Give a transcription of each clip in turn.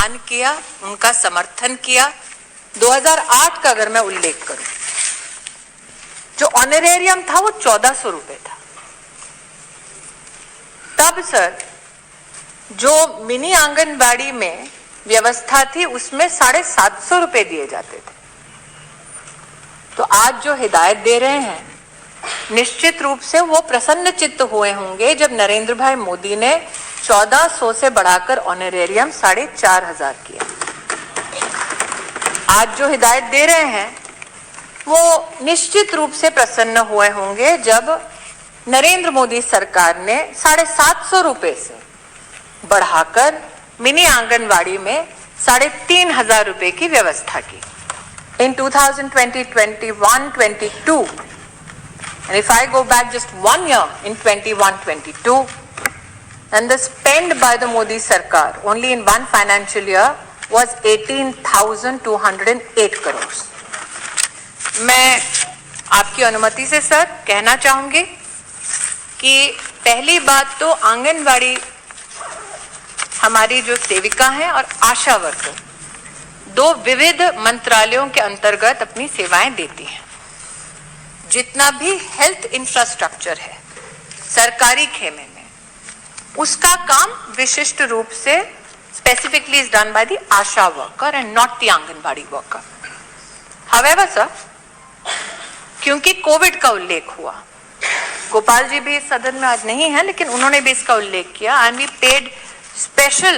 सम्मान किया, उनका समर्थन किया। 2008 का अगर मैं उल्लेख करूं, जो ऑनरेरियम था वो 1400 रुपए था। तब सर जो मिनी आंगनबाड़ी में व्यवस्था थी उसमें 750 रुपए दिए जाते थे। तो आज जो हिदायत दे रहे हैं, निश्चित रूप से वो प्रसन्न चित्त हुए होंगे जब नरेंद्र भाई मोदी ने 1400 से बढ़ाकर ऑनरेरियम 4500 किया। आज जो हिदायत दे रहे हैं वो निश्चित रूप से प्रसन्न हुए होंगे जब नरेंद्र मोदी सरकार ने 750 रुपए से बढ़ाकर मिनी आंगनवाड़ी में 3500 रुपए की व्यवस्था की। In 2020, 21, 22, and if I go back just 1 year in 21, 22, then the spend by the Modi Sarkar only in one financial year was 18,208 crores. मैं आपकी अनुमति से सर कहना चाहूंगी कि पहली बात तो आंगनवाड़ी हमारी जो सेविका हैं और आशा वर्कर 2 विविध मंत्रालयों के अंतर्गत अपनी सेवाएं देती हैं। जितना भी हेल्थ इंफ्रास्ट्रक्चर है सरकारी खेमे में, उसका काम विशिष्ट रूप से specifically is done by the Asha worker and not the anganwadi worker. However sir, क्योंकि कोविड का उल्लेख हुआ, गोपाल जी भी इस सदन में आज नहीं है लेकिन उन्होंने भी इसका उल्लेख किया, and we paid special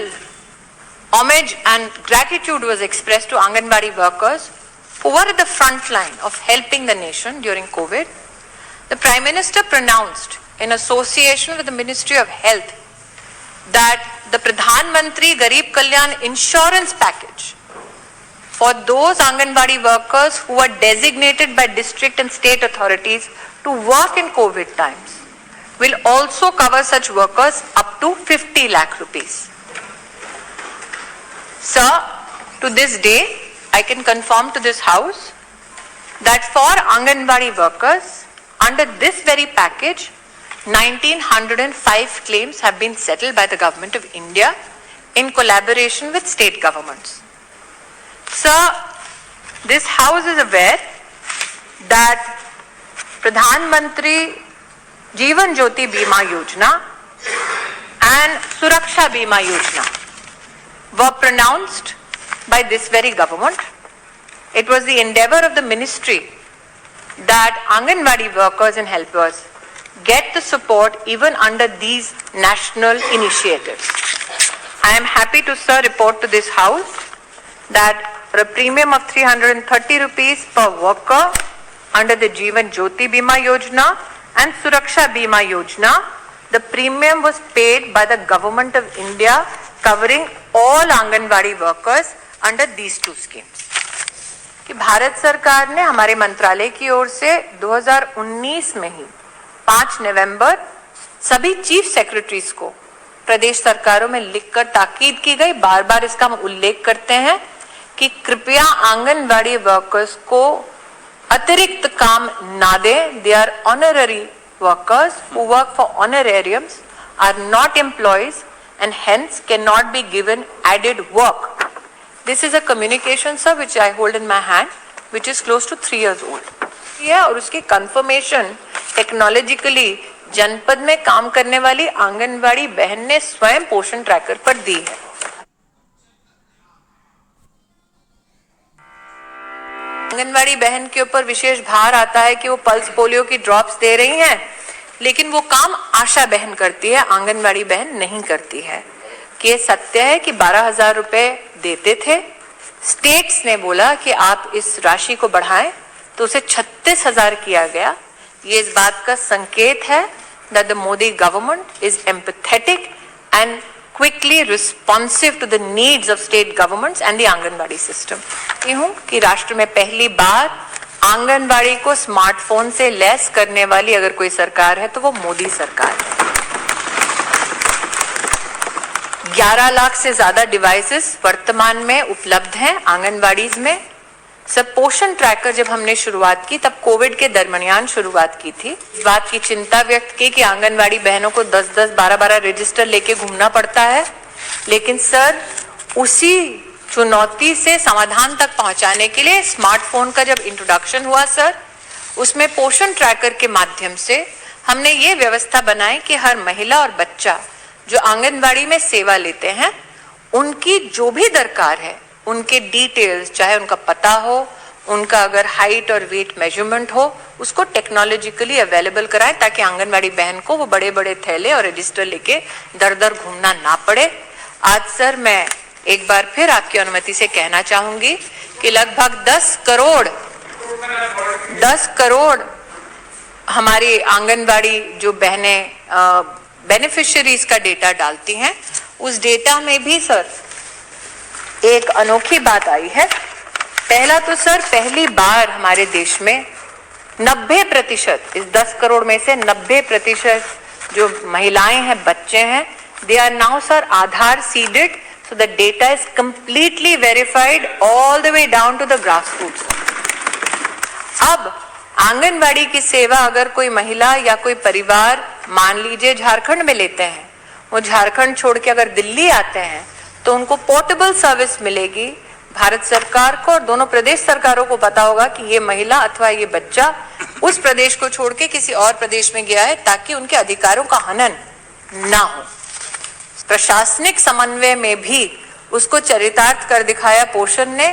homage and gratitude was expressed to Anganwadi workers who were at the front line of helping the nation during COVID. The Prime Minister pronounced in association with the Ministry of Health that the Pradhan Mantri Garib Kalyan insurance package for those Anganwadi workers who were designated by district and state authorities to work in COVID times will also cover such workers up to 50 lakh rupees. Sir, to this day, I can confirm to this house that for Anganwadi workers, under this very package, 1905 claims have been settled by the Government of India in collaboration with state governments. Sir, this house is aware that Pradhan Mantri Jeevan Jyoti Bima Yojana and Suraksha Bima Yojana were pronounced by this very government. It was the endeavor of the ministry that Anganwadi workers and helpers get the support even under these national initiatives. I am happy to, sir, report to this house that for a premium of 330 rupees per worker under the Jeevan Jyoti Bima Yojana and Suraksha Bima Yojana, the premium was paid by the Government of India covering all Anganwadi workers under these 2 schemes. कि भारत सरकार ने हमारे मंत्रालय की ओर से 2019 में ही 5 नवंबर सभी chief secretaries को प्रदेश सरकारों में लिखकर ताकीद की गई, बार बार इसका हम उल्लेख करते हैं कि कृपया आंगनवाड़ी वर्कर्स को अतिरिक्त काम ना दें। They are honorary workers who work for honorariums, are not employees and hence cannot be given added work. This is a communication, sir, which I hold in my hand, which is close to 3 years old. और उसकी confirmation technologically जनपद में काम करने वाली आंगनवाड़ी बहन ने स्वयं पोषण ट्रैकर पर दी है। आंगनवाड़ी बहन के ऊपर विशेष भार आता है कि वो पल्स पोलियो की ड्रॉप्स दे रही हैं, लेकिन वो काम आशा बहन करती है, आंगनवाड़ी बहन नहीं करती है। कि ये सत्य है कि 12,000 रुपए देते थे, स्टेट्स ने बोला कि आप इस राशि को बढ़ाएं तो उसे 36,000 किया गया। ये इस बात का संकेत है that the Modi government is empathetic and quickly responsive to the needs of state governments and the anganwadi system. ये हूँ कि राष्ट्र में पहली बार आंगनबाड़ी को स्मार्टफोन से लैस करने वाली अगर कोई सरकार है तो वो मोदी सरकार है। 11 लाख से ज्यादा डिवाइसेस वर्तमान में उपलब्ध हैं आंगनबाड़ीज में। सब पोषण ट्रैकर जब हमने शुरुआत की तब कोविड के दरमियान शुरुआत की थी। इस बात की चिंता व्यक्त की कि आंगनबाड़ी बहनों को 10-10, 12-12 रजिस्टर लेके घूमना पड़ता है, लेकिन सर उसी चुनौती से समाधान तक पहुंचाने के लिए स्मार्टफोन का जब इंट्रोडक्शन हुआ सर, उसमें पोषण ट्रैकर के माध्यम से हमने ये व्यवस्था बनाई कि हर महिला और बच्चा जो आंगनबाड़ी में सेवा लेते हैं, उनकी जो भी दरकार है, उनके डिटेल्स, चाहे उनका पता हो, उनका अगर हाइट और वेट मेजरमेंट हो, उसको टेक्नोलॉजिकली अवेलेबल कराएं ताकि आंगनबाड़ी बहन को वो बड़े बड़े थैले और रजिस्टर लेके दर दर घूमना ना पड़े। आज सर मैं एक बार फिर आपकी अनुमति से कहना चाहूंगी कि लगभग 10 करोड़ हमारी आंगनबाड़ी जो बहनें बेनिफिशियरीज का डेटा डालती हैं, उस डेटा में भी सर एक अनोखी बात आई है। पहला तो सर, पहली बार हमारे देश में 90%, इस 10 करोड़ में से 90% जो महिलाएं हैं, बच्चे हैं, they are now sir Aadhaar seeded, so the data is completely verified all the way down to the grassroots. अब आंगनबाड़ी की सेवा अगर कोई महिला या कोई परिवार मान लीजिए झारखंड में लेते हैं, वो झारखंड छोड़ के अगर दिल्ली आते हैं तो उनको पोर्टेबल सर्विस मिलेगी। भारत सरकार को और दोनों प्रदेश सरकारों को पता होगा कि ये महिला अथवा ये बच्चा उस प्रदेश को छोड़ के किसी और प्रदेश में गया है, ताकि उनके अधिकारों का हनन ना हो। प्रशासनिक समन्वय में भी उसको चरितार्थ कर दिखाया पोषण ने,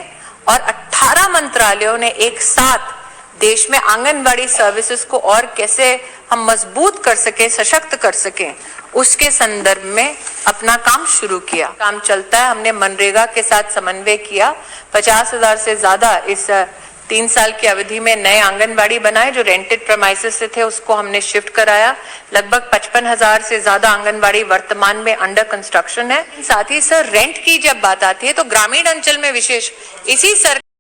और 18 मंत्रालयों ने एक साथ देश में आंगनबाड़ी सर्विसेज को और कैसे हम मजबूत कर सकें, सशक्त कर सकें, उसके संदर्भ में अपना काम शुरू किया। काम चलता है। हमने मनरेगा के साथ समन्वय किया। 50,000 से ज्यादा इस 3 साल की अवधि में नए आंगनबाड़ी बनाए। जो रेंटेड प्रेमाइसेस से थे उसको हमने शिफ्ट कराया। लगभग 55,000 से ज्यादा आंगनबाड़ी वर्तमान में अंडर कंस्ट्रक्शन है। साथ ही सर, रेंट की जब बात आती है तो ग्रामीण अंचल में विशेष इसी